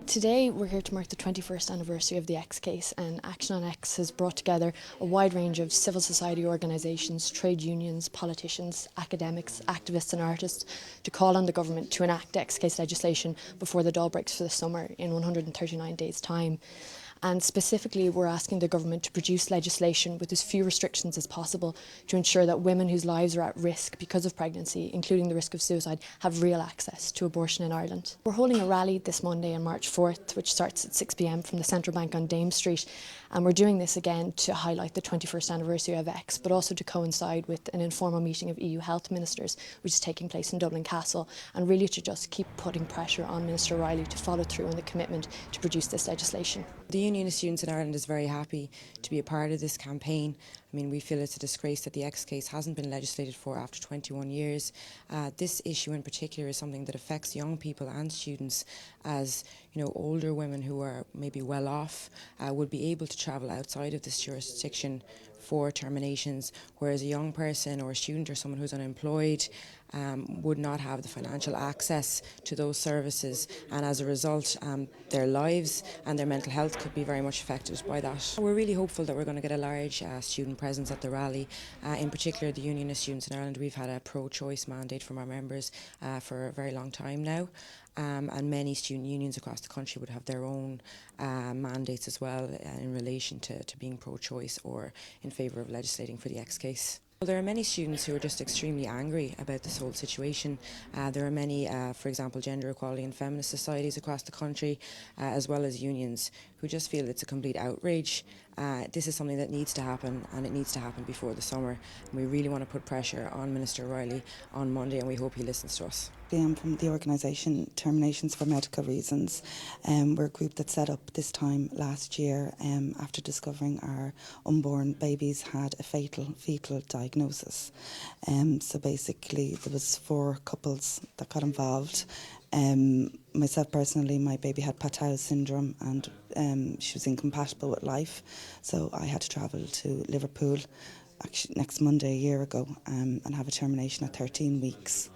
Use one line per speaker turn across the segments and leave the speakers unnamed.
Today we're here to mark the 21st anniversary of the X case, and Action on X has brought together a wide range of civil society organisations, trade unions, politicians, academics, activists and artists to call on the government to enact X case legislation before the dawn breaks for the summer in 139 days' time. And specifically, we're asking the government to produce legislation with as few restrictions as possible to ensure that women whose lives are at risk because of pregnancy, including the risk of suicide, have real access to abortion in Ireland. We're holding a rally this Monday on March 4th, which starts at 6 p.m. from the Central Bank on Dame Street. And we're doing this again to highlight the 21st anniversary of X, but also to coincide with an informal meeting of EU health ministers, which is taking place in Dublin Castle, and really to just keep putting pressure on Minister Riley to follow through on the commitment to produce this legislation.
The Union of Students in Ireland is very happy to be a part of this campaign. I mean, we feel it's a disgrace that the X case hasn't been legislated for after 21 years. This issue in particular is something that affects young people and students, as older women who are maybe well off would be able to travel outside of this jurisdiction for terminations, whereas a young person or a student or someone who's unemployed would not have the financial access to those services, and as a result their lives and their mental health could be very much affected by that. We're really hopeful that we're going to get a large student presence at the rally. In particular, the Union of Students in Ireland, we've had a pro-choice mandate from our members for a very long time now. And many student unions across the country would have their own mandates as well in relation to being pro-choice or in favour of legislating for the X case. Well, there are many students who are just extremely angry about this whole situation. There are many, for example, gender equality and feminist societies across the country, as well as unions, who just feel it's a complete outrage. This is something that needs to happen, and it needs to happen before the summer. And we really want to put pressure on Minister Riley on Monday, and we hope he listens to us.
I'm from the organisation Terminations for Medical Reasons. We're a group that set up this time last year after discovering our unborn babies had a fetal diagnosis. So basically there was 4 couples that got involved. Myself personally, my baby had Patau syndrome, and she was incompatible with life, so I had to travel to Liverpool actually next Monday a year ago and have a termination at 13 weeks.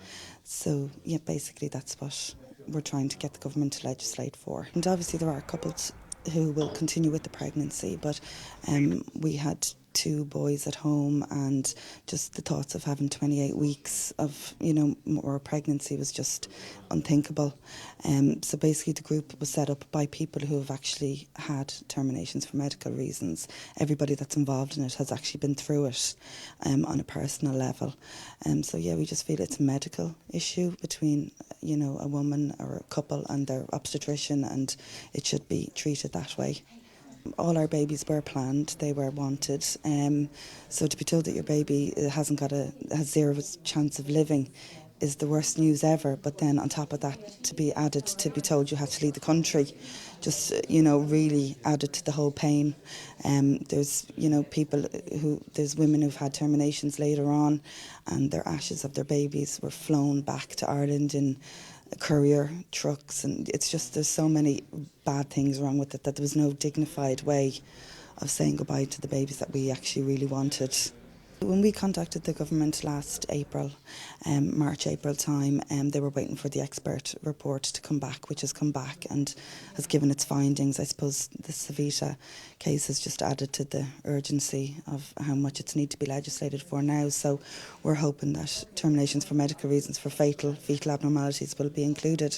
So yeah, basically that's what we're trying to get the government to legislate for. And obviously there are couples who will continue with the pregnancy, but we had 2 boys at home, and just the thoughts of having 28 weeks of more pregnancy was just unthinkable. So basically the group was set up by people who have actually had terminations for medical reasons. Everybody that's involved in it has actually been through it on a personal level. So yeah, we just feel it's a medical issue between a woman or a couple and their obstetrician, and it should be treated that way. All our babies were planned, they were wanted, so to be told that your baby has 0 chance of living is the worst news ever. But then on top of that, to be told you have to leave the country, just really added to the whole pain. There's there's women who've had terminations later on, and their ashes of their babies were flown back to Ireland in courier trucks, and it's just there's so many bad things wrong with it that there was no dignified way of saying goodbye to the babies that we actually really wanted. When we contacted the government last April, March, April time, they were waiting for the expert report to come back, which has come back and has given its findings. I suppose the Savita case has just added to the urgency of how much it's need to be legislated for now. So we're hoping that terminations for medical reasons for fetal abnormalities will be included.